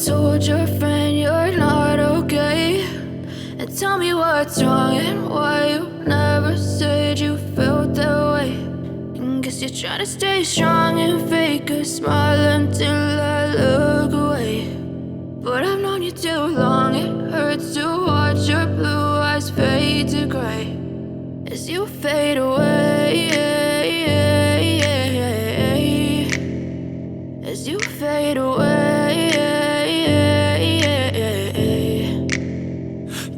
told your friend you're not okay? And tell me what's wrong and why you never said you felt that way. And guess you're trying to stay strong and fake a smile until I look away. But I've known you too long, it hurts to watch your blue eyes fade to gray as you fade away, as you fade away.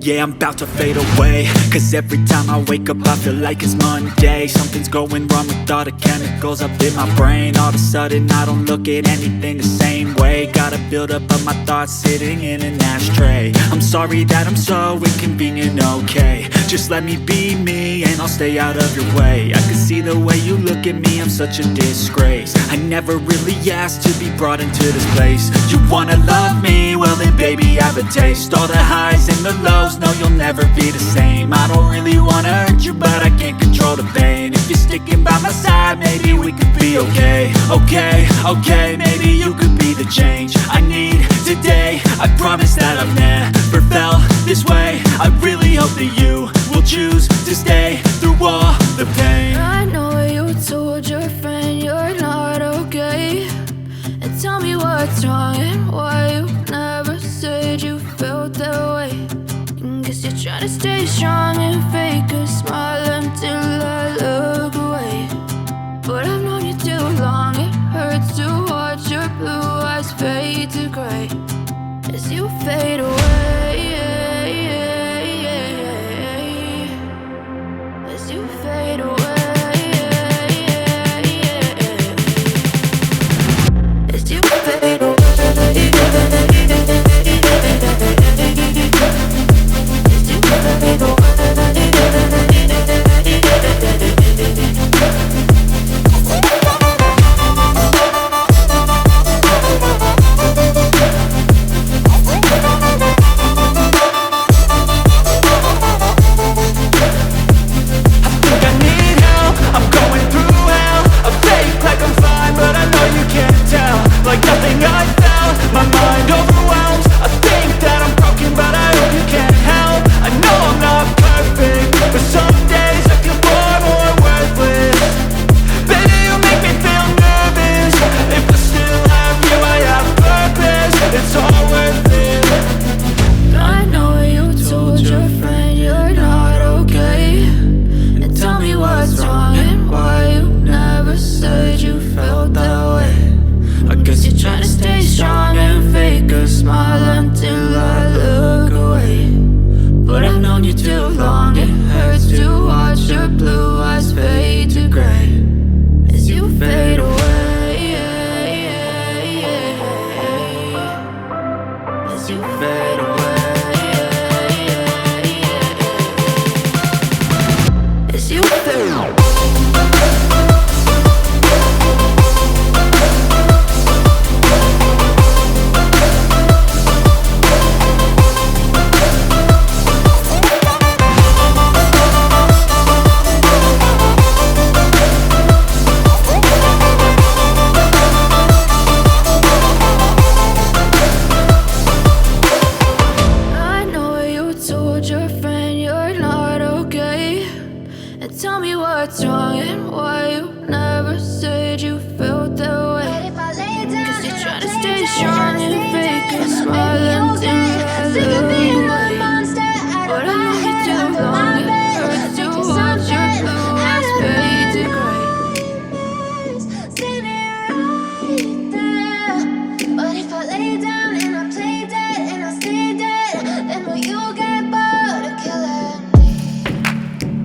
Yeah, I'm about to fade away, cause every time I wake up I feel like it's Monday. Something's going wrong with all the chemicals up in my brain. All of a sudden I don't look at anything the same way. Gotta build up of my thoughts sitting in an ashtray. I'm sorry that I'm so inconvenient, okay? Just let me be me and I'll stay out of your way. I can see the way you look at me, I'm such a disgrace. I never really asked to be brought into this place. You wanna love me? Well then baby I have a taste. All the highs and the lows, no you'll never be the same. I don't really wanna hurt you but I can't control the pain. If you're sticking by my side maybe we could be okay. Okay, maybe you could be the change I need today. I promise that I've never felt this way. I really hope that you will choose to stay through all the pain. I know you told your friend you're not okay. And tell me what's wrong and why you never said you felt that way. And guess you're trying to stay strong and fake a smile until I look away. But I've known you too long, it hurts to watch your blue eyes fade to gray as you fade away, as you fade away, as you fade away.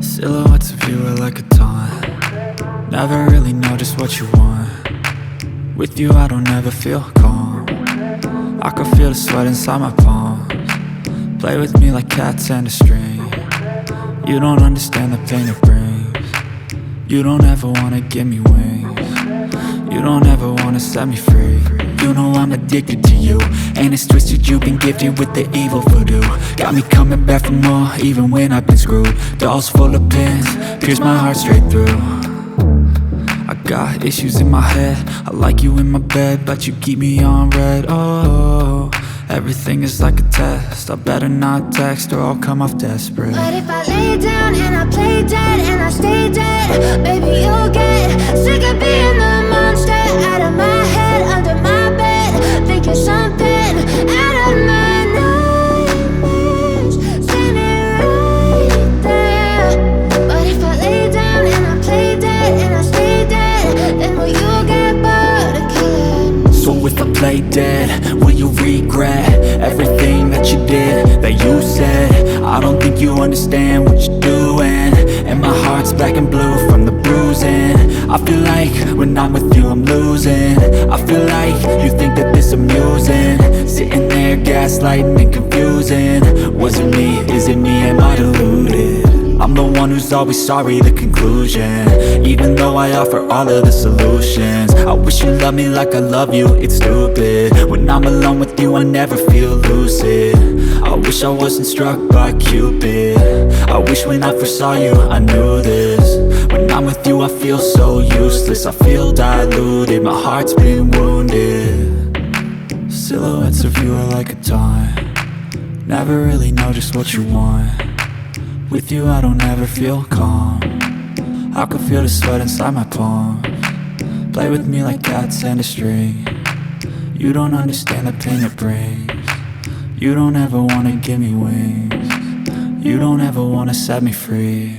Silhouettes of you are like a taunt. Never really know just what you want. With you I don't ever feel calm. I can feel the sweat inside my palms. Play with me like cats and a string. You don't understand the pain it brings. You don't ever wanna give me wings. You don't ever wanna set me free. You know I'm addicted to you, and it's twisted, you've been gifted with the evil voodoo. Got me coming back for more, even when I've been screwed. Dolls full of pins, pierce my heart straight through. I got issues in my head, I like you in my bed, but you keep me on red. Oh, Everything is like a test. I better not text or I'll come off desperate. But if I lay down and I play dead and I stay dead, baby, you'll get sick of being the monster out of my head, under my bed, thinking something out of my nightmares, standing right there. But if I lay down and I play dead and I stay dead, then will you get bored of killing me? So if I play dead, will you regret everything that you did, that you said? I don't think you understand what you're doing, and my heart's black and blue from the bruising. I feel like when I'm with you I'm losing. I feel like you think that this amusing, sitting there gaslighting and confusing. Was it me? Is it me? Am I deluded? I'm the one who's always sorry, the conclusion, even though I offer all of the solutions. I wish you loved me like I love you, it's stupid. When I'm alone with you I never feel lucid. I wish I wasn't struck by Cupid. I wish when I first saw you I knew this. When I'm with you I feel so useless, I feel diluted, my heart's been wounded. Silhouettes of you are like a taunt, never really know just what you want. With you I don't ever feel calm, I can feel the sweat inside my palms. Play with me like cats and a string. You don't understand the pain it brings. You don't ever wanna give me wings. You don't ever wanna set me free.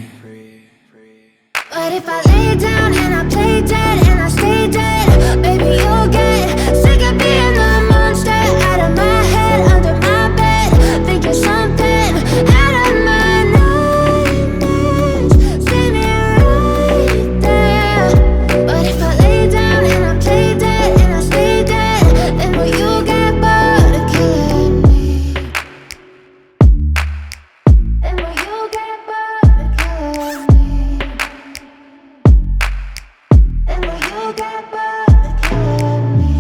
But if I lay down and I play dead and I stay dead, baby, you'll get sick of being the monster out of my head, under my bed, thinking something out of my nightmares, standing right there. But if I lay down and I play dead and I stay dead, then will you get bored of killing me? Then will you get bored of killing me? Then will you get bored of killing me?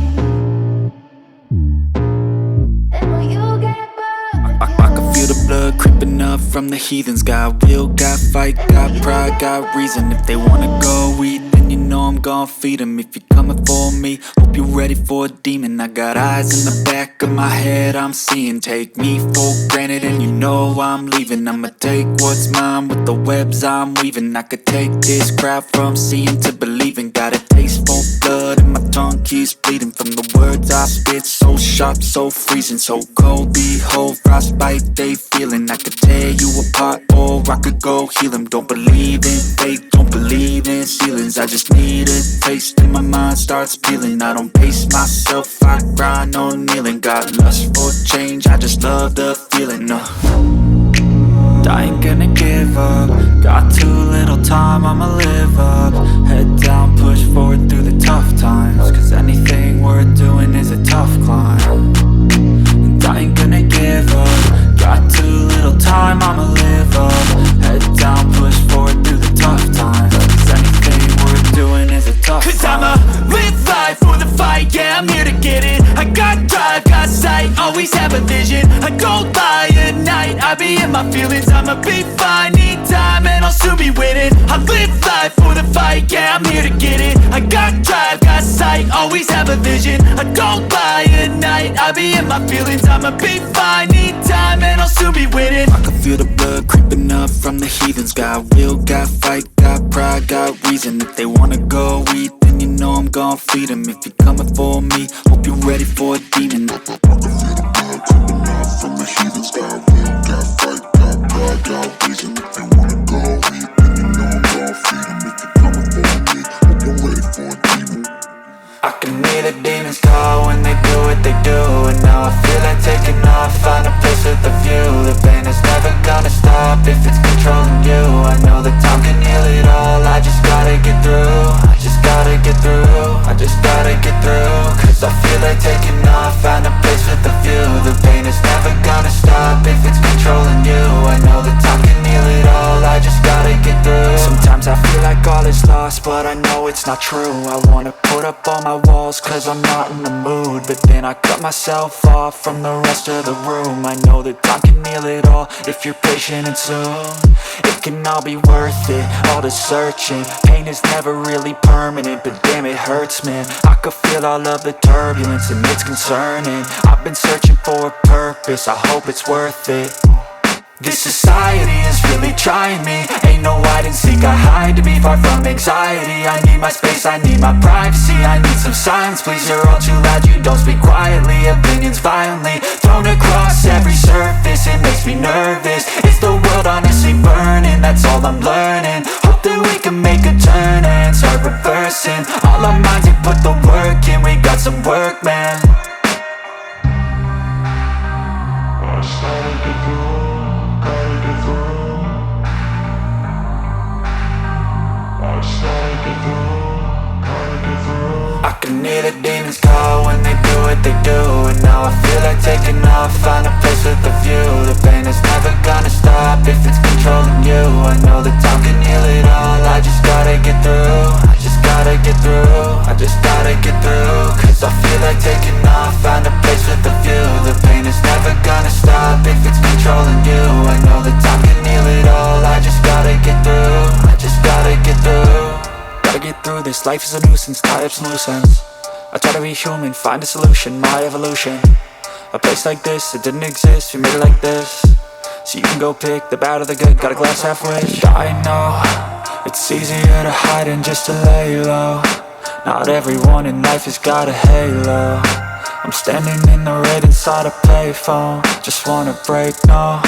Then will you get bored of I can feel the blood creeping up from the heathens. Got will, got fight, got pride, got reason. If they wanna go eat, then you know I'm gon' feed them. If you're coming for me, hope you're ready for a demon. I got eyes in the back of my head, I'm seeing. Take me for granted and you know I'm leaving. I'ma take what's mine with the webs I'm weaving. I could take this crowd from seeing to believing. Got a taste for blood and my tongue keeps bleeding from the words I spit. So sharp, so freezing, so cold. Behold, frostbite they feeling. I could tear you apart or I could go heal them. Don't believe in fate, don't believe in ceilings. I just need a taste and my mind starts peeling. I don't pace myself, I grind on kneeling. Got lust for change, I just love the feeling. I ain't gonna give up. Got too little time, I'ma live up. Head down, push forward through the tough times, cause anything worth doing is a tough climb. And I ain't gonna give up. Got too little time, I'ma live up. Head down, push forward through the tough times, cause anything worth doing is a tough climb. Cause I'ma live life for the fight, yeah, I'm here to get it. I got drive, got sight, always have a vision. I go by at night, I be in my feelings. I'ma be fine, need time and I'll soon be winning. I live life for the fight, yeah, I'm here to get it. I got drive, got sight, always have a vision. I go by at night, I be in my feelings. I'ma be fine, need time and I'll soon be winning. I can feel the blood creeping up from the heathens. Got will, got fight, got pride, got reason. If they wanna go eat, then you know I'm gon' feed them. If you're coming for me, hope you're ready for a demon. I can feel the blood creeping up from the heathens. Got will, got fight, got pride, got reason. If they wanna go eat, then you know I'm gon' feed them. If you're coming for me, hope you're ready for a demon. I can hear the demons call when they do what they do. And now I feel like taking off, find a place with a view. The pain is never gonna stop if it's controlling you. I know that time can heal it all, I just gotta get through. I just gotta get through, I just gotta get through. Cause I feel like taking off, find a place with a view. The pain is never gonna stop if it's controlling you. I know that time can heal it all, I just gotta get through. Sometimes Sometimes I feel like all is lost, but I know it's not true. I wanna put up all my walls cause I'm not in the mood, but then I cut myself off from the rest of the room. I know that time can heal it all if you're patient and soon it can all be worth it, all the searching. Pain is never really permanent, but damn it hurts, man. I could feel all of the turbulence and it's concerning. I've been searching for a purpose, I hope it's worth it. This society is really trying me. Ain't no hide and seek, I hide to be far from anxiety. I need my space, I need my privacy. I need some silence, please, you're all too loud. You don't speak quietly, opinions violently thrown across every surface. It makes me nervous, is the world honestly burning? That's all I'm learning. Hope that we can make a turn and start reversing all our minds and put the work in. We got some work, man. I can hear the demons call when they do what they do, and now I feel like taking off, find a place with a view. The pain is never gonna stop if it's controlling you. I know that time can heal it all, I just gotta get through. I just gotta get through, I just gotta get through. Cause I feel like taking off, find a place with a view. The pain is never gonna stop if it's controlling you. I know that time can heal it all, I just gotta get through. I just gotta get through. Gotta get through this, life is a nuisance, tie up some loose ends. I try to be human, find a solution, my evolution. A place like this, it didn't exist, we made it like this. So you can go pick the bad or the good, got a glass halfway. I know, it's easier to hide than just to lay low. Not everyone in life has got a halo. I'm standing in the red inside a payphone, just wanna break, no.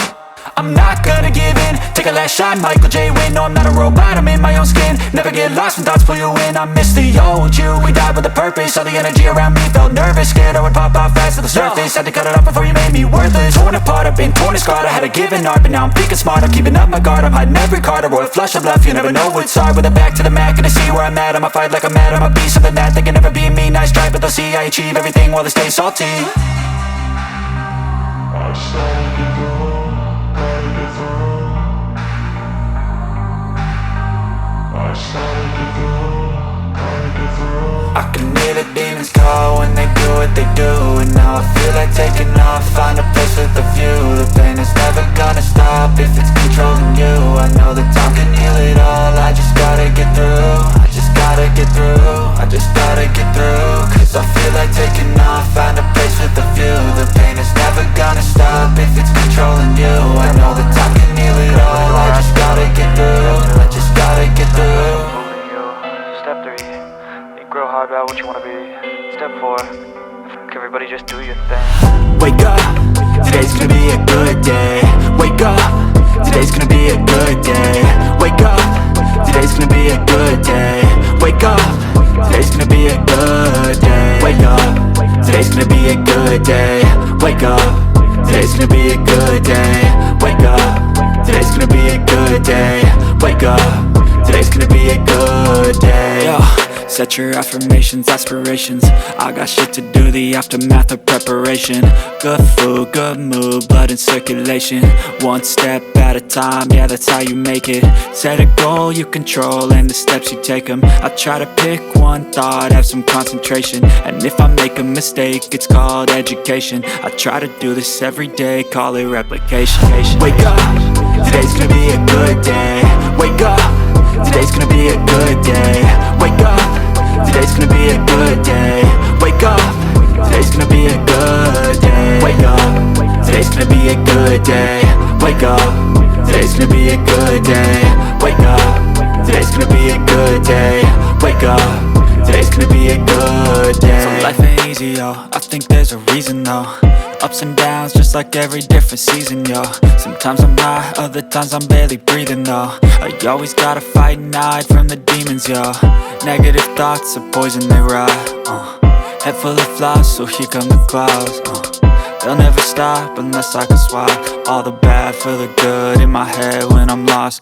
I'm not gonna give in, take a last shot, Michael J. Win. No, I'm not a robot, I'm in my own skin. Never get lost when thoughts pull you in. I miss the old you, we died with a purpose. All the energy around me felt nervous, scared I would pop off fast to the surface. Had to cut it off before you made me worthless. Torn apart, I've been torn and scarred. I had a given art, but now I'm thinking smart. I'm keeping up my guard, I'm hiding every card. A royal flush of love, you never know what's hard. With a back to the mat, gonna see where I'm at. I'ma fight like I'm mad, I'ma be something that they can never be me. Nice try, but they'll see I achieve everything while they stay salty. I can hear the demons call when they do what they do, and now I feel like taking off, find a place with a view. The pain is never gonna stop if it's controlling you. I know that time can heal it all, I just gotta get through. I just gotta get through, I just gotta get through. Cause I feel like taking off, find a place with a view. The pain is never gonna stop if it's controlling you. I know that time can heal it all, I just gotta get through. I just gotta get through. Step 3, think real hard about what you wanna be. Step 4, everybody just do your thing. Wake up, today's gonna be a good day. Wake up, today's gonna be a good day. Wake up, today's gonna be a good day. Wake up, today's gonna be a good day. Wake up, today's gonna be a good day. Wake up, today's gonna be a good day. Wake up, today's gonna be a good day. Wake up, today's gonna be a good day. Yo, set your affirmations, aspirations. I got shit to do, the aftermath of preparation. Good food, good mood, blood in circulation. One step at a time, yeah, that's how you make it. Set a goal you control and the steps you take them. I try to pick one thought, have some concentration. And if I make a mistake, it's called education. I try to do this every day, call it replication. Wake up, today's gonna be a good day. Wake up, today's gonna be a good day. Wake up, today's gonna be a good day. Wake up, today's gonna be a good day. Wake up, today's gonna be a good day. Wake up, today's gonna be a good day. Wake up, today's gonna be a good day. Wake up, today's gonna be a good day. So life ain't easy, yo, I think there's a reason though. Ups and downs, just like every different season, yo. Sometimes I'm high, other times I'm barely breathing, though. I always gotta fight and hide from the demons, yo. Negative thoughts are poison, they rot, Head full of flies, so here come the clouds, They'll never stop unless I can swap all the bad for the good in my head when I'm lost,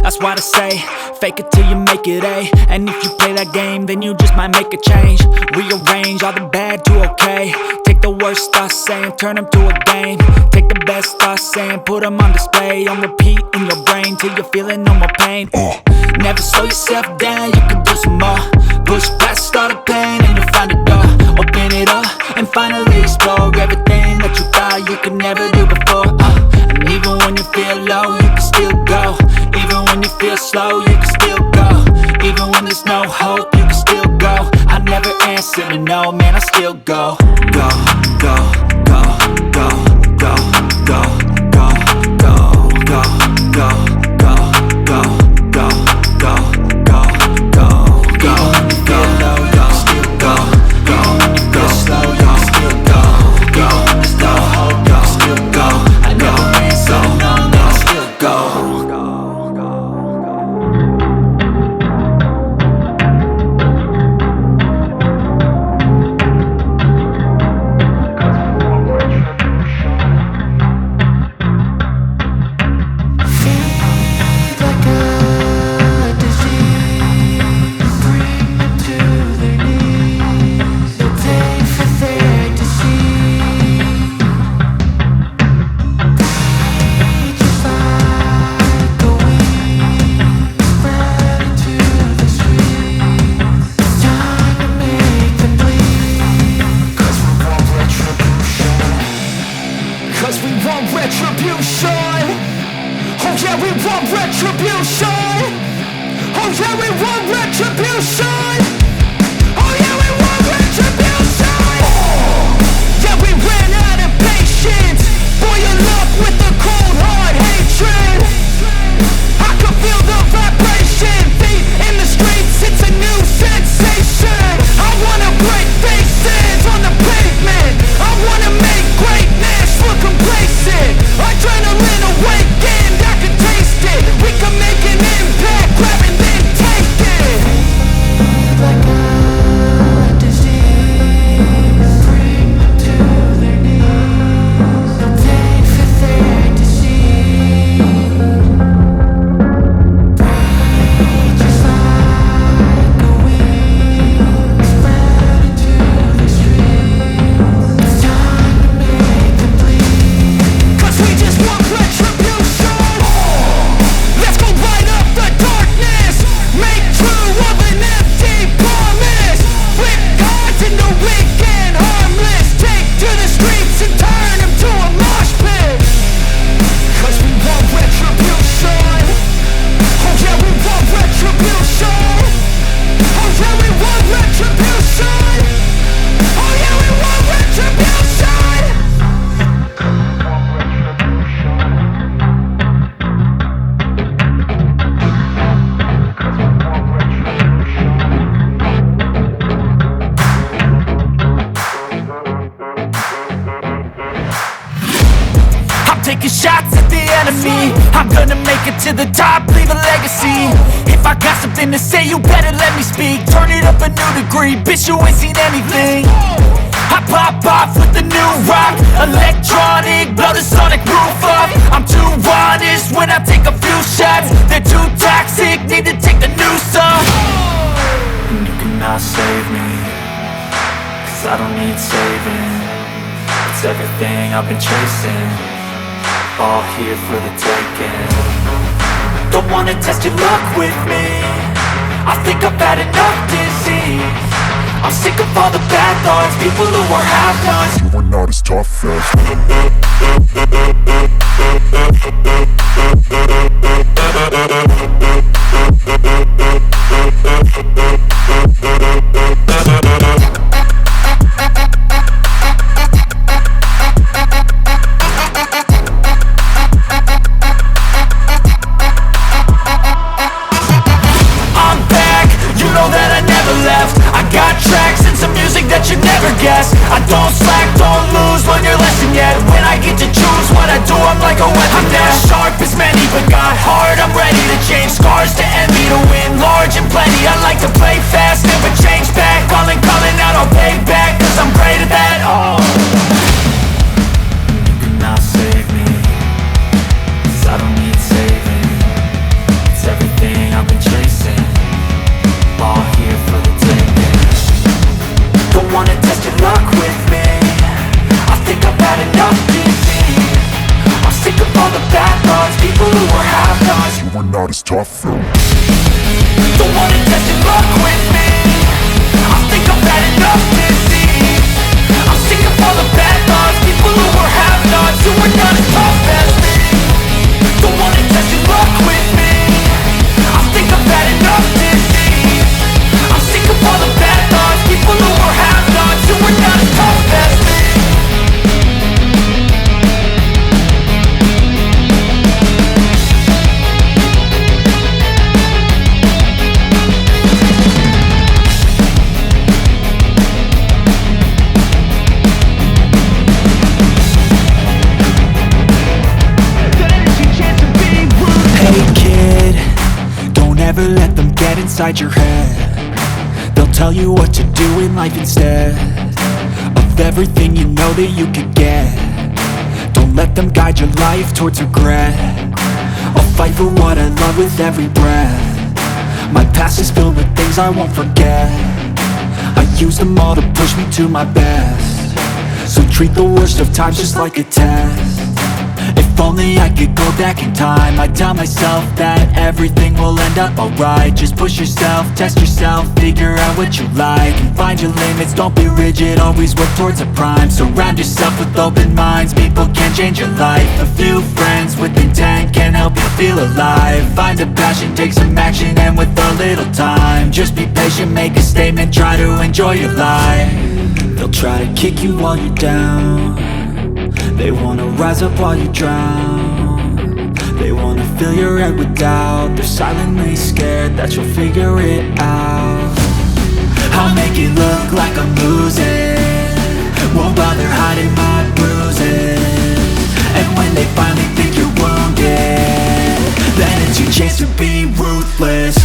That's why I say, fake it till you make it A. And if you play that game, then you just might make a change. Rearrange all the bad to okay. Take the worst thoughts saying, turn them to a game. Take the best thoughts saying, put them on display. On repeat in your brain till you're feeling no more pain. Never slow yourself down, you can do some more. Push past all the pain and you'll find a door. Open it up and finally explore everything that you thought you could never do before. And even when you feel low, you can still go. Even when you feel slow, you can still go. Even when there's no hope, you can still go. I never answer to no, man, I still go. Go, go, go, go, go, go, go, go, go, go, go, go, go, go, go, go, go. Feel low, you can still go. Go, go, slow, you can still go. Go, there's no hope, you can still go. I never answer to no, man, I still go. taking shots at the enemy. I'm gonna make it to the top, leave a legacy. If I got something to say, you better let me speak. Turn it up a new degree, bitch, you ain't seen anything. I pop off with the new rock, electronic, blow the sonic roof up. I'm too honest when I take a few shots. They're too toxic, need to take the noose off. And you cannot save me, cause I don't need saving. It's everything I've been chasing, all here for the taking. Don't wanna test your luck with me, I think I've had enough disease. I'm sick of all the bad thoughts, people who are half-nots. You are not as tough as I don't slack, don't lose, learn your lesson yet. When I get to choose what I do, I'm like a weapon. I'm not sharp as many, but got hard, I'm ready to change. Scars to envy, to win large and plenty. I like to play fast, never change back. Calling out, I'll pay back, cause I'm great at that. Oh, you cannot save me, cause I don't need saving. It's we're not as tough though. Don't wanna test your luck with me. I think I've had enough disease. I'm sick of all the bad thoughts, people who are have-nots, who are not as tough as me. Don't wanna test your luck with me. I think I've had enough disease. I'm sick of all the bad thoughts, people who are have-nots, who are not as tough as me. Never let them get inside your head. They'll tell you what to do in life instead of everything you know that you could get. Don't let them guide your life towards regret. I'll fight for what I love with every breath. My past is filled with things I won't forget. I use them all to push me to my best. So treat the worst of times just like a test. If only I could go back in time, I'd tell myself that everything will end up alright. Just push yourself, test yourself, figure out what you like, and find your limits, don't be rigid, always work towards a prime. Surround yourself with open minds, people can change your life. A few friends with intent can help you feel alive. Find a passion, take some action, and with a little time, just be patient, make a statement, try to enjoy your life. They'll try to kick you while you're down. They wanna rise up while you drown. They wanna fill your head with doubt. They're silently scared that you'll figure it out. I'll make it look like I'm losing, won't bother hiding my bruises. And when they finally think you're wounded, then it's your chance to be ruthless.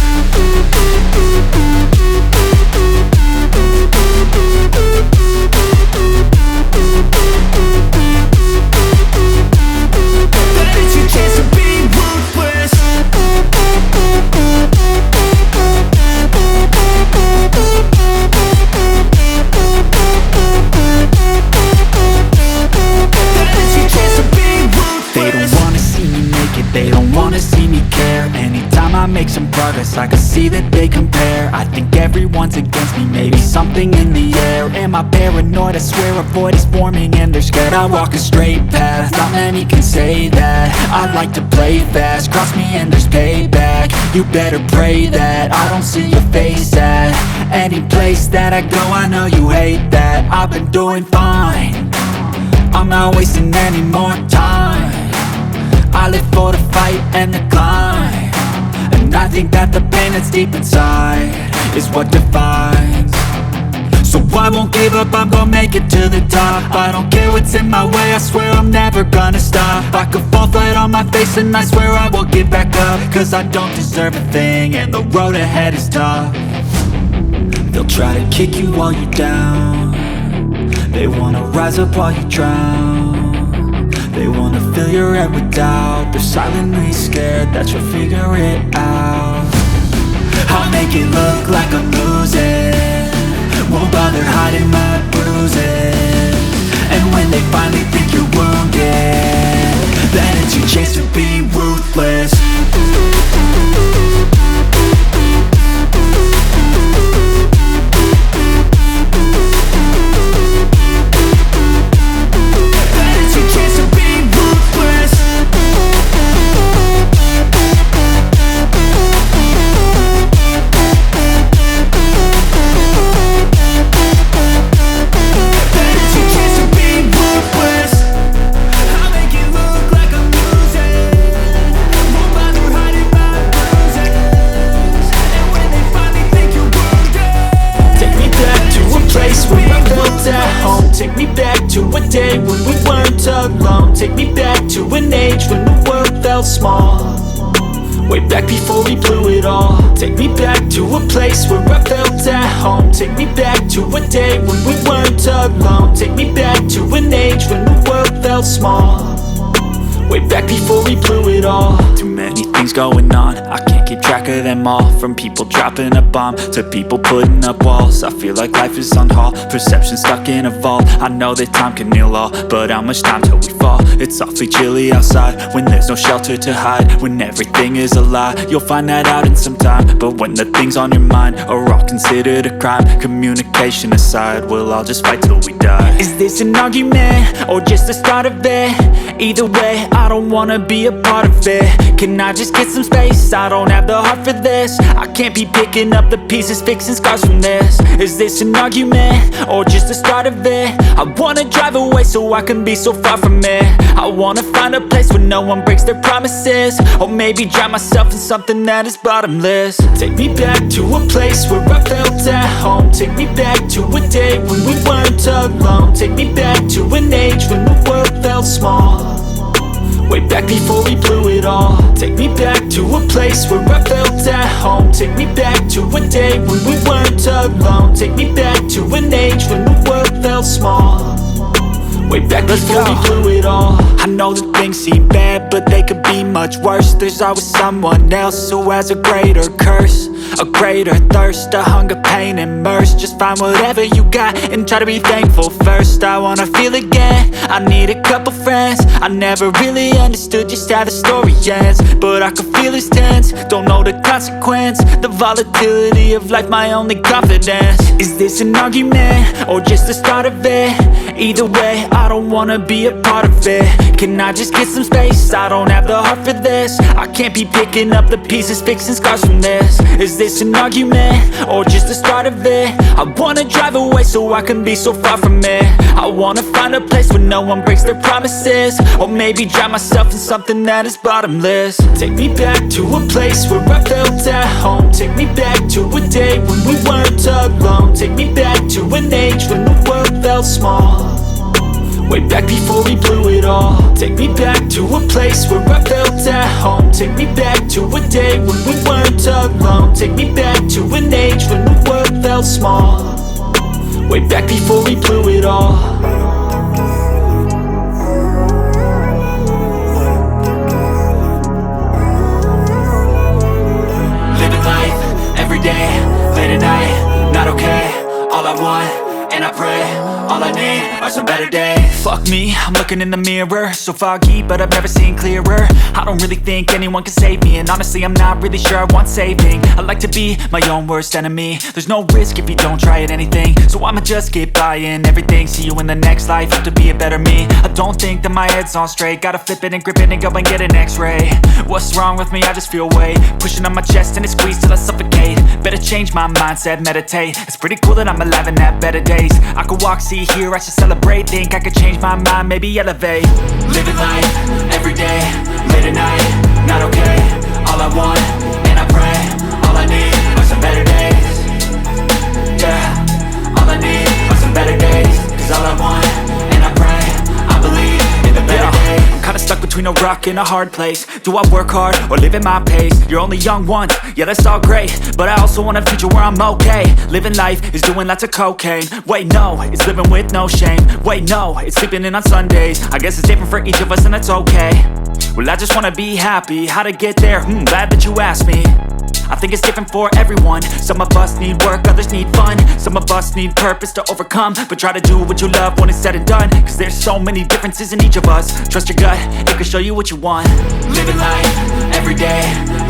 Make some progress, I can see that they compare. I think everyone's against me, maybe something in the air. Am I paranoid? I swear a void is forming and they're scared. I walk a straight path, not many can say that. I like to play fast, cross me and there's payback. You better pray that I don't see your face at any place that I go. I know you hate that. I've been doing fine, I'm not wasting any more time. I live for the fight and the climb. And I think that the pain that's deep inside is what defines. So I won't give up, I'm gonna make it to the top. I don't care what's in my way, I swear I'm never gonna stop. I could fall flat on my face and I swear I will get back up. Cause I don't deserve a thing and the road ahead is tough. They'll try to kick you while you're down. They wanna rise up while you drown. They wanna fill your head with doubt. They're silently scared that you'll figure it out. I'll make it look like I'm losing, won't bother hiding my bruises. And when they finally think you're wounded, then it's your chance to be ruthless. Take me back to a day when we weren't alone. Take me back to an age when the world felt small. Way back before we blew it all. Take me back to a place where I felt at home. Take me back to a day when we weren't alone. Take me back to an age when the world felt small. Way back before we blew it all. Too many things going on, I can't keep track of them all. From people dropping a bomb to people putting up walls. I feel like life is on hold, perception stuck in a vault. I know that time can heal all, but how much time till we fall? It's awfully chilly outside when there's no shelter to hide. When everything is a lie, you'll find that out in some time. But when the things on your mind are all considered a crime, communication aside, we'll all just fight till we die. Is this an argument or just the start of it? Either way, I don't wanna be a part of it. Can I just get some space? I don't have the heart for this. I can't be picking up the pieces, fixing scars from this. Is this an argument or just the start of it? I wanna drive away so I can be so far from it. I wanna find a place where no one breaks their promises, or maybe drown myself in something that is bottomless. Take me back to a place where I felt at home. Take me back to a day when we weren't alone. Take me back to an age when the world felt small, way back before we blew it all. Take me back to a place where I felt at home. Take me back to a day when we weren't alone. Take me back to an age when the world felt small, way back before we blew it all. I know that things seem bad, but they could be much worse. There's always someone else who has a greater curse, a greater thirst, a hunger, pain, and mercy. Just find whatever you got and try to be thankful first. I wanna feel again, I need a couple friends. I never really understood just how the story ends, but I can feel it's tense, don't know the consequence. The volatility of life, my only confidence. Is this an argument or just the start of it? Either way, I don't wanna be a part of it. Can I just get some space? I don't have the heart for this. I can't be picking up the pieces, fixing scars from this. Is this an argument or just the start of it? I wanna drive away so I can be so far from it. I wanna find a place where no one breaks their promises, or maybe drown myself in something that is bottomless. Take me back to a place where I felt at home. Take me back to a day when we weren't alone. Take me back to an age when the world felt small, way back before we blew it all. Take me back to a place where I felt at home. Take me back to a day when we weren't alone. Take me back to an age when the world felt small, way back before we blew it all. Living life every day, late at night, not okay. All I want, and I pray, all I need are some better days. Fuck me, I'm looking in the mirror, so foggy, but I've never seen clearer. I don't really think anyone can save me, and honestly I'm not really sure I want saving. I like to be my own worst enemy. There's no risk if you don't try at anything, so I'ma just get buying everything. See you in the next life, have to be a better me. I don't think that my head's on straight, gotta flip it and grip it and go and get an x-ray. What's wrong with me? I just feel weight pushing on my chest and it squeezes till I suffocate. Better change my mindset, meditate. It's pretty cool that I'm alive and have better days. I could walk, see, hear, I should celebrate. Think I could change my mind, maybe elevate. Living life, every day, late at night, not okay. All I want, and I pray, all I need are some better days. Yeah, all I need are some better days. Cause all I want, and I pray, I believe in the better days. I'm kinda stuck between a rock and a hard place. Do I work hard or live at my pace? You're only young once, yeah that's all great, but I also want a future where I'm okay. Living life is doing lots of cocaine. Wait no, it's living with no shame. Wait no, it's sleeping in on Sundays. I guess it's different for each of us and that's okay. Well I just wanna be happy, how to get there? Glad that you asked me. I think it's different for everyone. Some of us need work, others need fun. Some of us need purpose to overcome. But try to do what you love when it's said and done, cause there's so many differences in each of us. Trust your gut, it can show you what you want. Living life, every day,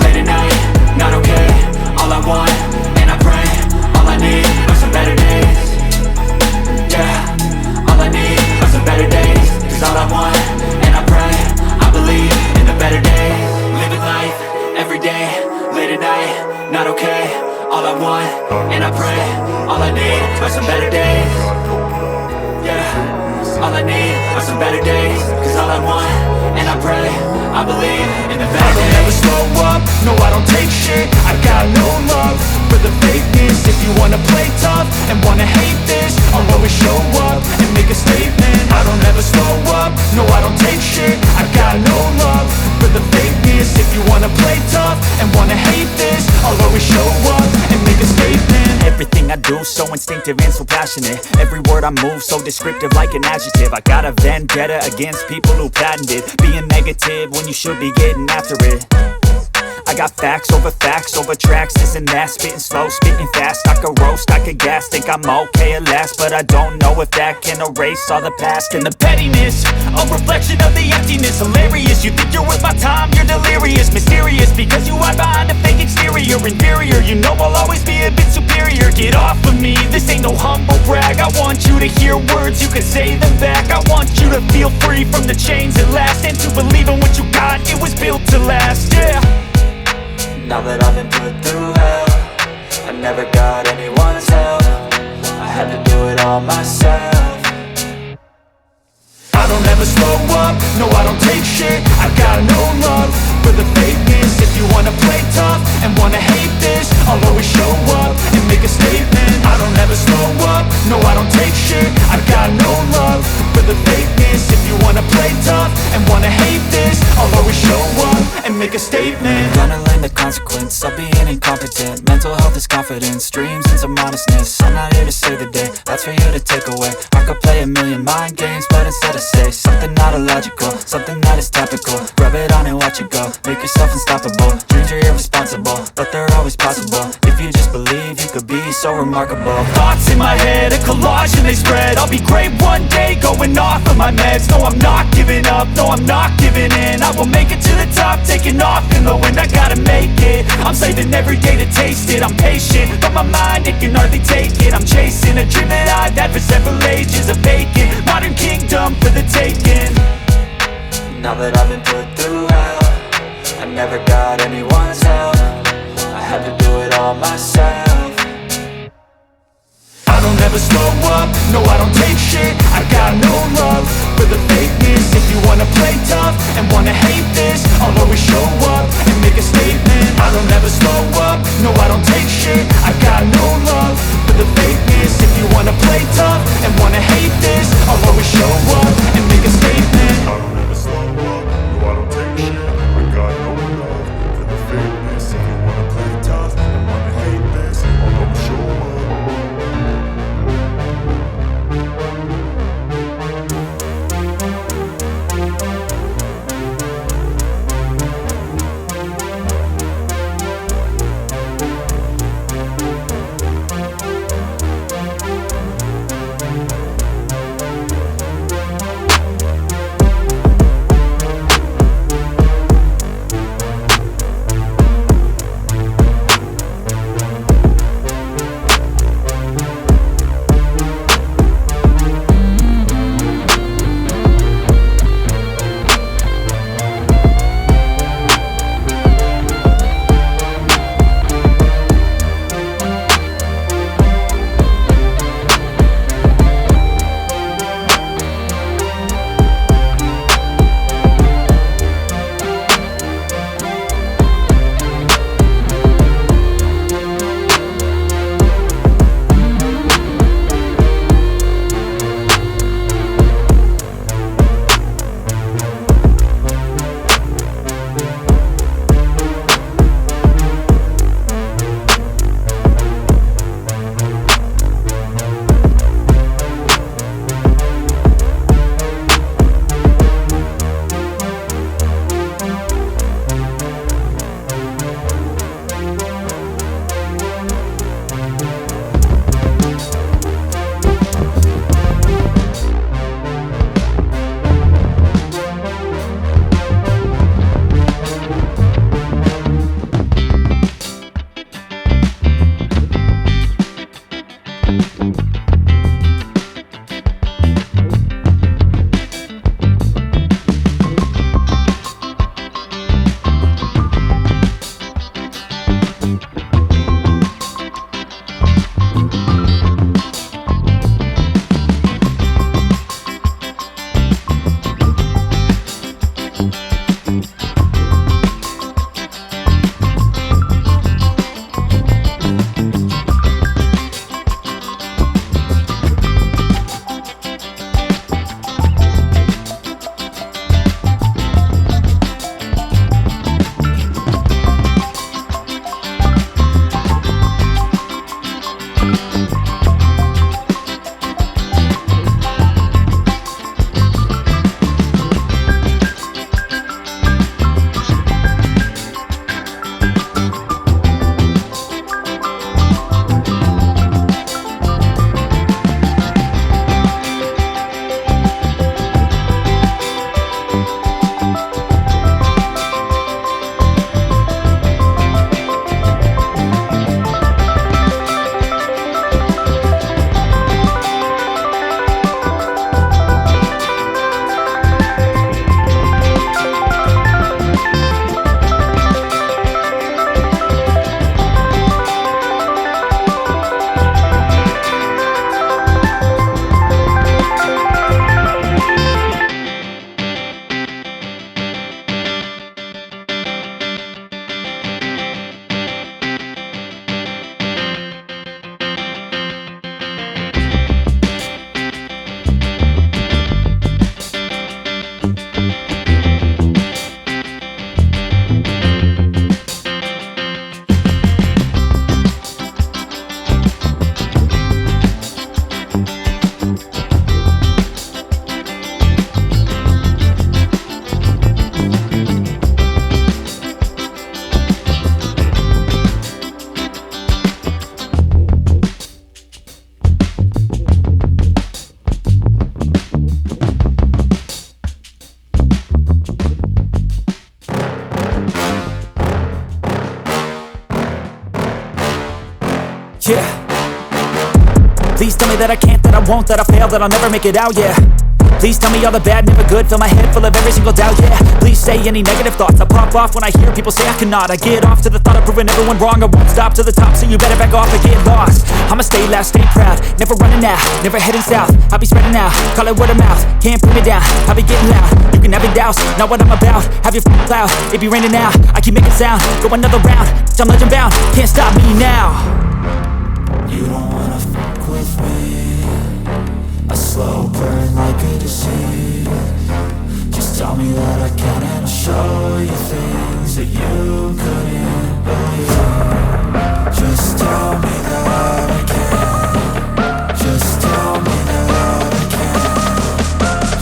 late at night, not okay. All I want, and I pray, all I need are some better days. Yeah, all I need are some better days. Cause all I want, and I pray, I believe in the better days. Living life, every day, late at night, not okay. All I want, and I pray, all I need are some better days. Yeah, all I need are some better days. Cause all I want, and I pray, I believe in the better days. I don't ever slow up, no I don't take shit. I got no love for the fakeness. If you wanna play tough and wanna hate this, I'll always show up and make a statement. I don't ever slow up, no I don't take shit. I got no love for the fakeness. If you wanna play tough and wanna hate this, I'll always show up and make a statement. Everything I do so instinctive and so passionate. Every word I move so descriptive like an adjective. I got a vendetta against people who patented being negative when you should be getting after it. I got facts over tracks, this and that. Spitting slow, spitting fast, I could roast, I could gas. Think I'm okay at last, but I don't know if that can erase all the past. And the pettiness, a reflection of the emptiness. Hilarious, you think you're worth my time, you're delirious. Mysterious, because you hide behind a fake exterior. Inferior, you know I'll always be a bit superior. Get off of me, this ain't no humble brag. I want you to hear words, you can say them back. I want you to feel free from the chains at last, and to believe in what you got, it was built to last, yeah. Now that I've been put through hell, I never got anyone's help. I had to do it all myself. I don't ever slow up, no I don't take shit. I got no love for the fakeness. If you wanna play tough and wanna hate this, I'll always show up and make a statement. I don't ever slow up, no I don't take shit. I got no love for the fakeness. If you wanna play tough and wanna hate this, I'll always show up and make a statement. Gonna learn the consequence of being incompetent. Mental health is confidence, dreams and some modestness. I'm not here to save the day, that's for you to take away. I could play a million mind games, but instead of say something not illogical, something that is topical. Rub it on and watch it go, make yourself unstoppable. Dreams are irresponsible, but they're always possible. If you just believe, you could be so remarkable. Thoughts in my head, a collage and they spread. I'll be great one day, going off of my meds. No, I'm not giving up, no, I'm not giving in. I will make it to the top, taking off in the wind. I gotta make it, I'm saving every day to taste it. I'm patient, but my mind, it can hardly take it. I'm chasing a dream that I've had for several ages. A vacant, modern kingdom for the taking. Now that I've been put through hell, I never got anyone's help. I had to do it all myself. I don't ever slow up, no I don't take shit. I got no love for the fakeness. If you wanna play tough and wanna hate this, I'll always show up and make a statement. I don't ever slow up, no I don't take shit. I got no love for the fakeness. If you wanna play tough and wanna hate this, I'll always show up and make a statement. I don't ever slow up, no I don't take shit. I got no love for the fakeness. If you wanna play tough and wanna hate this, I'll always show up. that I can't, that I won't, that I fail, that I'll never make it out, yeah. Please tell me all the bad, never good. Fill my head full of every single doubt, yeah. Please say any negative thoughts. I pop off when I hear people say I cannot. I get off to the thought of proving everyone wrong. I won't stop to the top, so you better back off and get lost. I'ma stay loud, stay proud, never running out, never heading south. I'll be spreading out, call it word of mouth. Can't put me down, I'll be getting loud. You can have your doubts, not what I'm about. Have your f***ing cloud, it be raining now. I keep making sound, go another round. I'm legend bound, can't stop me now. You don't wanna fuck with me. A slow burn like a disease. Just tell me that I can and I'll show you things that you couldn't believe. Just tell me that I can. Just tell me that I can.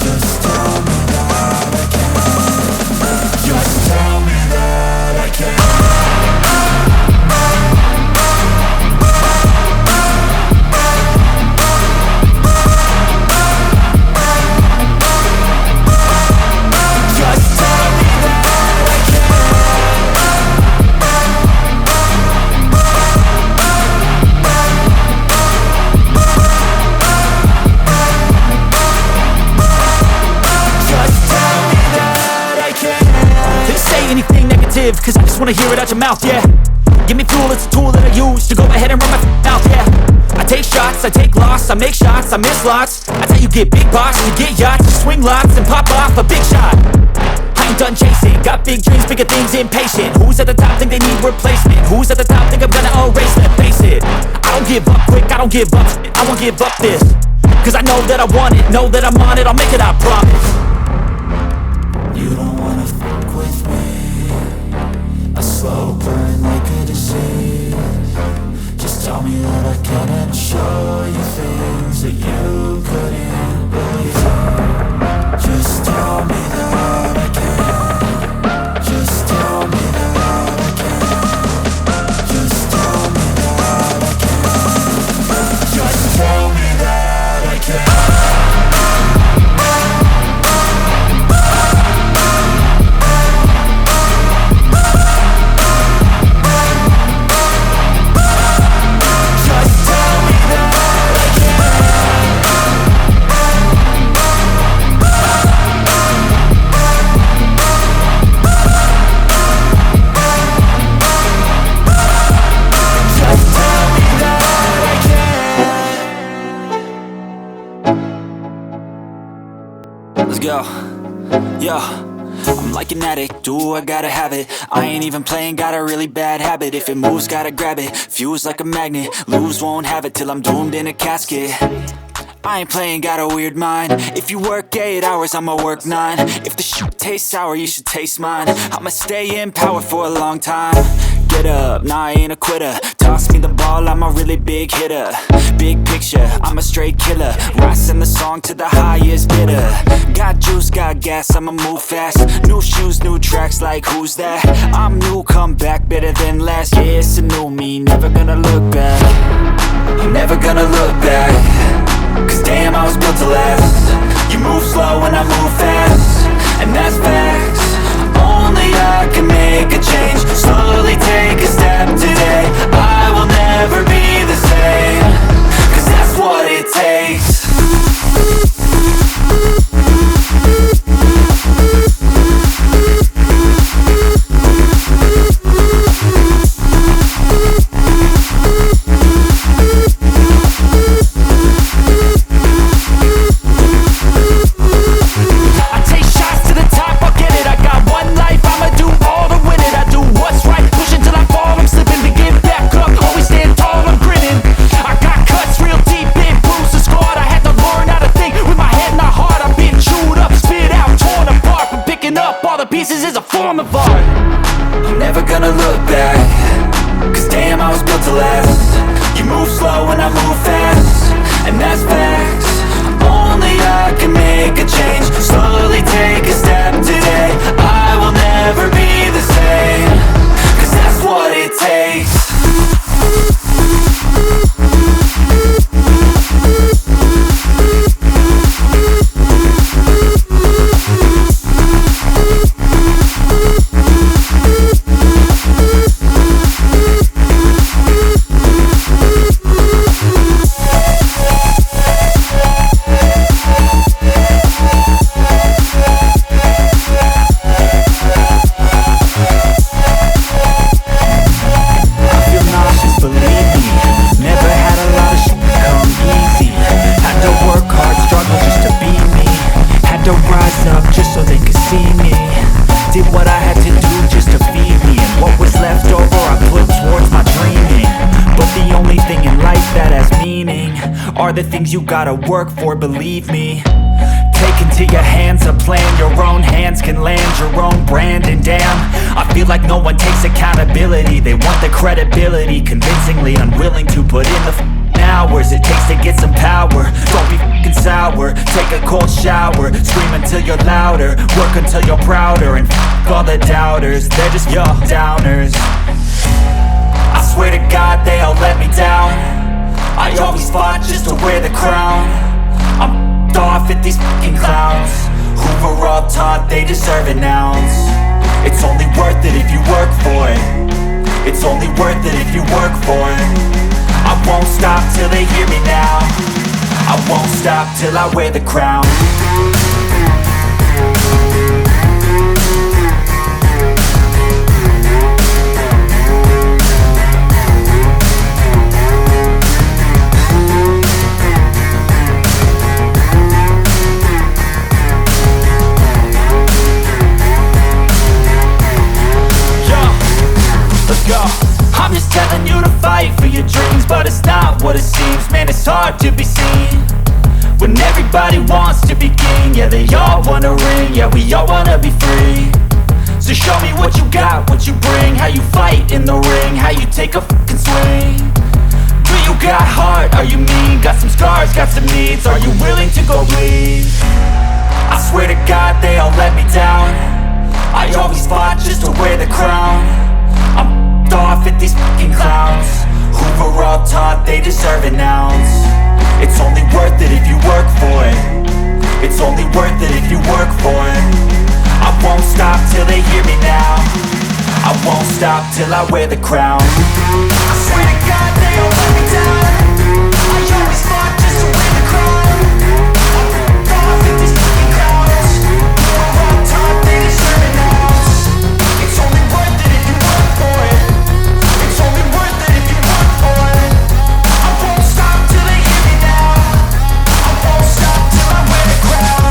Just tell me that I can. Just tell me that I can. Cause I just wanna hear it out your mouth, yeah. Give me fuel, it's a tool that I use to go ahead and run my mouth, yeah. I take shots, I take loss, I make shots, I miss lots. That's how you get big boss, you get yachts, you swing lots and pop off a big shot. I ain't done chasing, got big dreams, bigger things, impatient. Who's at the top think they need replacement? Who's at the top think I'm gonna erase them? Face it, I don't give up quick, I don't give up shit, I won't give up this. Cause I know that I want it, know that I'm on it, I'll make it, I promise. You don't wanna fuck with me. A slow burn like a disease. Just tell me that I can and I'll show you things that you couldn't believe. Just tell me that I can. Just tell me that I can. Just tell me that I can. Just tell me that I can. Let's go. Yo, I'm like an addict, do I gotta have it. I ain't even playing, got a really bad habit. If it moves, gotta grab it, fuse like a magnet. Lose, won't have it till I'm doomed in a casket. I ain't playing, got a weird mind. If you work 8 hours, I'ma work 9. If the shit tastes sour, you should taste mine. I'ma stay in power for a long time. Get up, nah I ain't a quitter. Toss me the ball, I'm a really big hitter. Big picture, I'm a straight killer. Rising the song to the highest bidder. Got juice, got gas, I'ma move fast. New shoes, new tracks, like who's that? I'm new, come back, better than last. Yeah, it's a new me, never gonna look back. I'm never gonna look back. Cause damn, I was built to last. You move slow and I move fast, and that's facts. Only I can make a change. Slowly take a step today. I will never be the same. Cause that's what it takes. rise up just so they could see me. Did what I had to do just to feed me, and what was left over I put towards my dreaming. But the only thing in life that has meaning are the things you gotta work for, believe me. Take into your hands a plan, your own hands can land your own brand. And damn, I feel like no one takes accountability. They want the credibility, convincingly unwilling to put in the hours it takes to get some power. Don't be f***ing sour, take a cold shower, scream until you're louder, work until you're prouder, and f*** all the doubters, they're just your downers. I swear to God they all let me down. I always fought just to wear the crown. I'm off at these f***ing clowns who were all taught they deserve an ounce. It's only worth it if you work for it. It's only worth it if you work for it. I won't stop till they hear me now. I won't stop till I wear the crown. I'm just telling you to fight for your dreams, but it's not what it seems. Man, it's hard to be seen when everybody wants to be king. Yeah, they all wanna ring, yeah, we all wanna be free. So show me what you got, what you bring, how you fight in the ring, how you take a fucking swing. Do you got heart, are you mean? Got some scars, got some needs, are you willing to go bleed? I swear to God they all let me down. I always fought just to wear the crown. I'm off at these f***ing clowns who were all taught they deserve an ounce. It's only worth it if you work for it. It's only worth it if you work for it. I won't stop till they hear me now. I won't stop till I wear the crown. I swear to God they all let me down. I always fought just to wear the crown. I'm off at these f***ing clowns who were all taught they deserve an ounce. It's only worth it if you work for it. It's only worth it if you work for it. I won't stop till they hear me now. I won't stop till I wear the crown.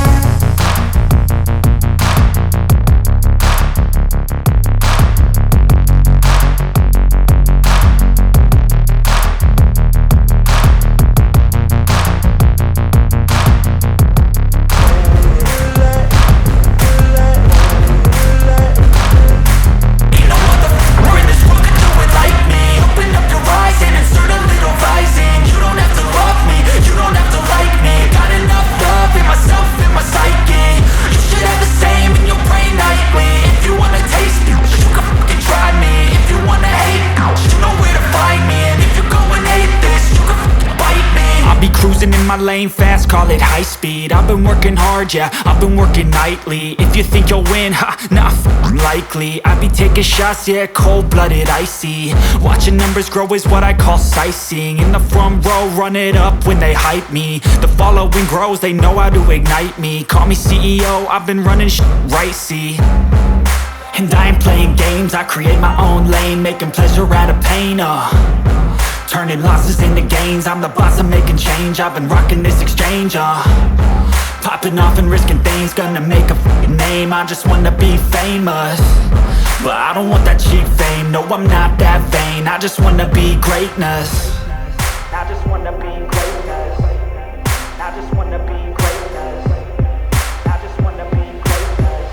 In my lane fast, call it high speed. I've been working hard, yeah, I've been working nightly. If you think you'll win, ha, nah, likely. I be taking shots, yeah, cold-blooded, icy. Watching numbers grow is what I call sightseeing. In the front row, run it up when they hype me. The following grows, they know how to ignite me. Call me CEO, I've been running shit right, see. And I ain't playing games, I create my own lane, making pleasure out of pain, turning losses into gains, I'm the boss, I'm making change. I've been rocking this exchange, popping off and risking things, gonna make a f***ing name. I just wanna be famous, but I don't want that cheap fame. No, I'm not that vain, I just wanna be greatness. I just wanna be greatness. I just wanna be greatness. I just wanna be greatness.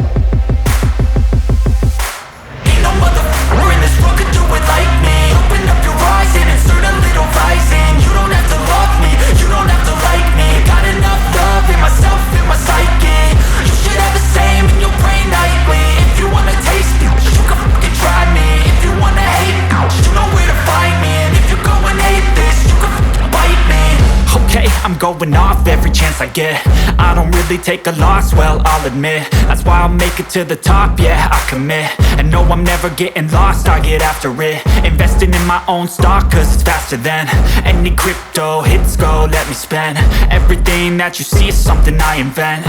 Ain't no motherfucker in this world could do it like me. Open up your eyes and insert a little rising. You don't have to love me, you don't have to like me. Got enough love in myself, in my psyche. You should have the same in your brain nightly. If you wanna taste me, you can fucking try me. If you wanna hate me, you know where to find me. And if you go and hate this, you can fucking bite me. Okay, I'm going off every chance I get. I don't really take a loss, well, I'll admit. That's why I'll make it to the top, yeah, I commit. And no, I'm never getting lost, I get after it. Investing in my own stock, cause it's faster than any crypto hits go, let me spend. Everything that you see is something I invent.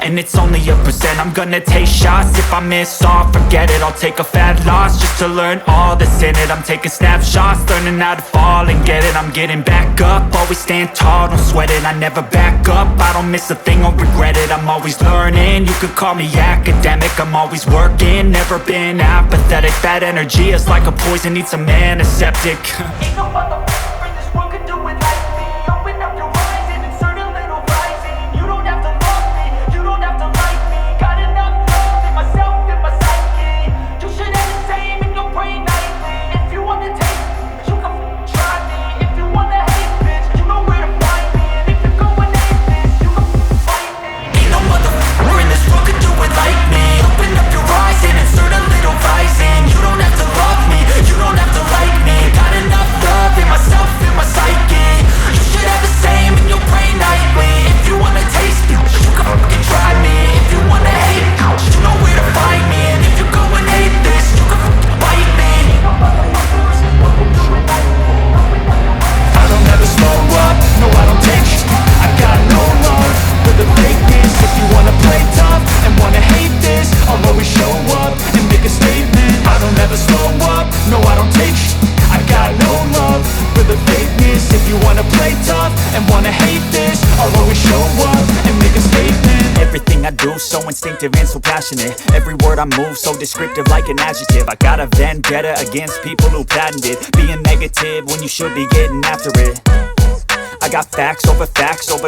and it's only a percent. I'm gonna take shots, if I miss all, forget it. I'll take a fat loss just to learn all that's in it. I'm taking snapshots, learning how to fall and get it. I'm getting back up, always stand tall, don't sweat it. I never back up, I don't miss a thing, I'll regret it. I'm always learning, you could call me academic. I'm always working, never been apathetic. Bad energy is like a poison, needs some antiseptic. Ain't no motherfucker in this world could do it like me. Open up your eyes and insert a little rising. You don't have to love me, you don't have to like me. Got enough love in myself and my psyche. You should have the same in your brain nightly. If you want to taste me, you can try me. If you want to hate, bitch, you know where to find me. And if you're going hate this, you can fight me. Ain't no motherfucker in this world could do it like me. Open up your eyes and insert a little rising. You don't have to love me, you don't have to like me. Got enough love in myself and my psyche. You should have the same in your brain nightly. If you wanna taste me, you can fucking try me. If you wanna hate, you know where to find me. And if you're going hate this, you can fucking fight me. I don't ever slow up, no I don't take shit. I got no love for the fakeness. If you wanna play tough and wanna hate this, I'll always show up and make a statement. I don't ever slow up, no I don't take shit. I got no love for the fakeness. If you wanna play tough and wanna hate this, I'll always show up and make a statement. Everything I do so instinctive and so passionate. Every word I move so descriptive like an adjective. I got a vendetta against people who patented being negative when you should be getting after it. I got facts over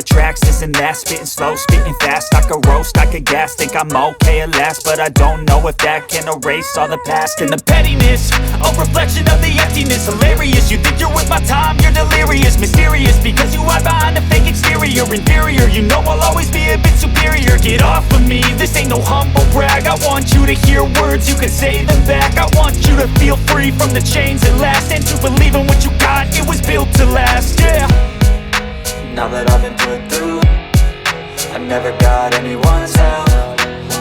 tracks, this and that. Spitting slow, spitting fast, I could roast, I could gas. Think I'm okay at last, but I don't know if that can erase all the past. And the pettiness, a reflection of the emptiness. Hilarious, you think you're with my time, you're delirious. Mysterious, because you hide behind a fake exterior. Inferior, you know I'll always be a bit superior. Get off of me, this ain't no humble brag. I want you to hear words, you can say them back. I want you to feel free from the chains at last, and to believe in what you got, it was built to last, yeah. Now that I've been put through, I never got anyone's help.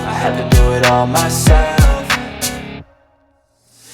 I had to do it all myself.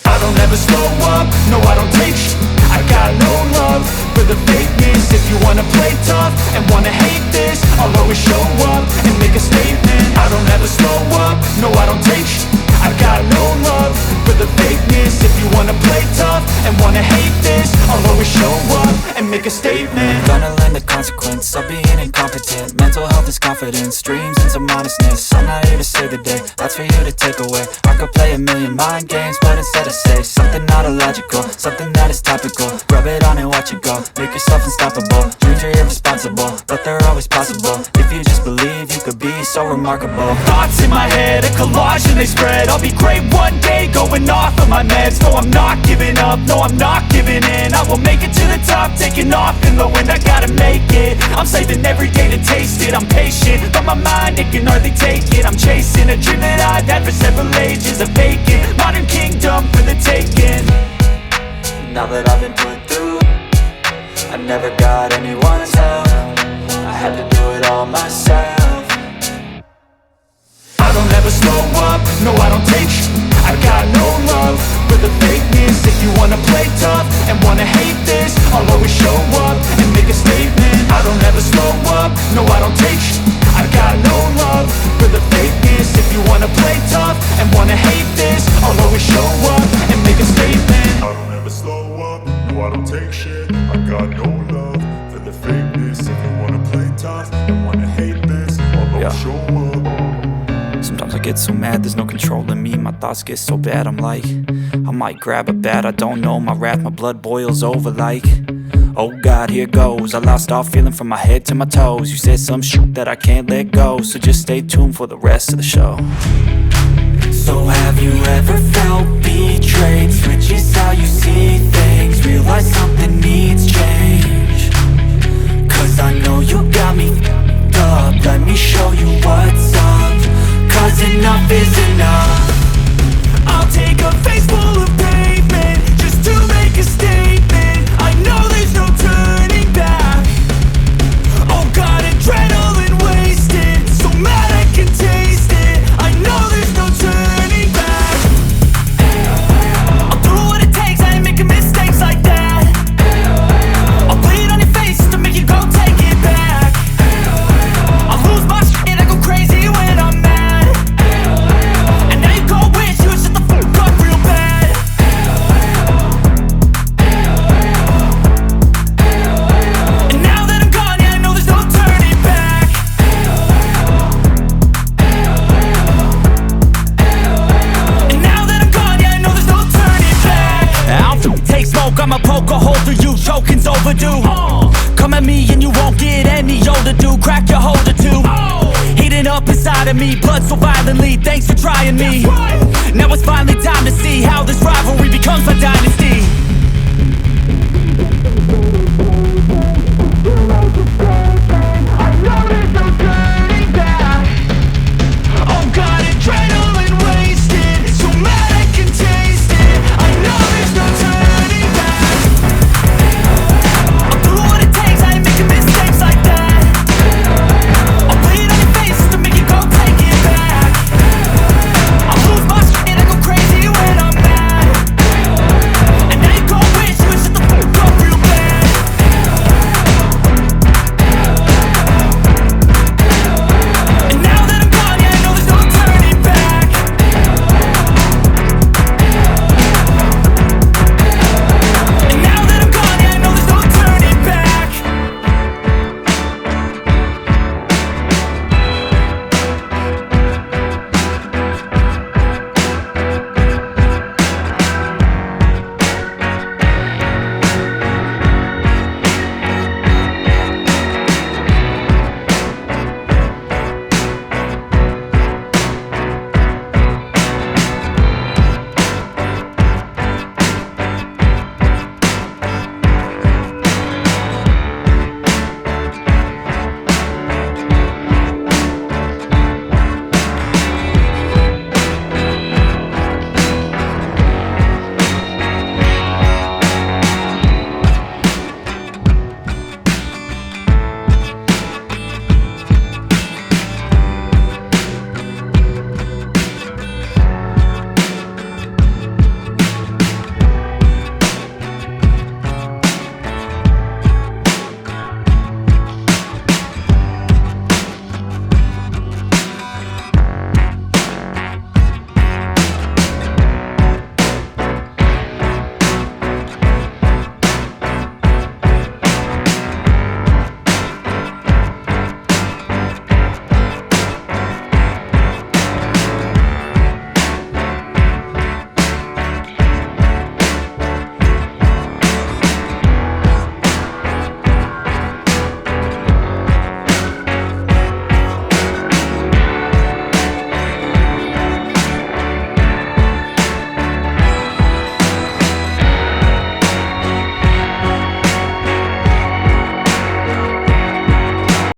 I don't ever slow up, no I don't take shit. I got no love for the fakeness. If you wanna play tough and wanna hate this, I'll always show up and make a statement. I don't ever slow up, no I don't take shit. I got no love for the fakeness. If you wanna play tough and wanna hate this, I'll always show up and make a statement. Gonna learn the consequence of being incompetent. Mental health is confidence, dreams and some honestness. I'm not here to save the day, that's for you to take away. I could play a million mind games, but instead I say something not illogical, something that is topical. Rub it on and watch it go, make yourself unstoppable. Dreams are irresponsible, but they're always possible. If you just believe, you could be so remarkable. Thoughts in my head, a collage and they spread. I'll be great one day, going off of my meds. No, I'm not giving up, no, I'm not giving in. I will make it to the top, taking off in the wind. I gotta make it, I'm saving every day to taste it. I'm patient, but my mind, it can hardly take it. I'm chasing a dream that I've had for several ages. A vacant, modern kingdom for the taking. Now that I've been put through, I never got anyone's help. I had to do it all myself. I don't ever slow up, no I don't take shit. I got no love for the fakeness. If you wanna play tough and wanna hate this, I'll always show up and make a statement. I don't ever slow up, no I don't take shit. I got no love for the fakeness. If you wanna play tough and wanna hate this, I'll always show up and make a statement. I don't ever slow up, no I don't take shit. I got no love for the fakeness. If you wanna play tough and wanna hate this, I'll always show up. Sometimes I get so mad, there's no control in me. My thoughts get so bad, I'm like, I might grab a bat, I don't know. My wrath, my blood boils over like, oh God, here goes. I lost all feeling from my head to my toes. You said some shit that I can't let go, so just stay tuned for the rest of the show. So have you ever felt betrayed? Switches how you see things, realize something needs change. Cause I know you got me f***ed up. Let me show you what's up. Cause enough is enough. I'll take a face full of pavement just to make a statement. I know there's no turning back. Oh God, adrenaline wasted, so mad I can taste it. I know there's no turning back. I'll do what it takes, I ain't making mistakes like that. I'll bleed on your face to make you go take it back. I'll lose my shit, I go crazy when of me, blood so violently, thanks for trying me. Now it's finally time to see how this rivalry becomes my dynasty.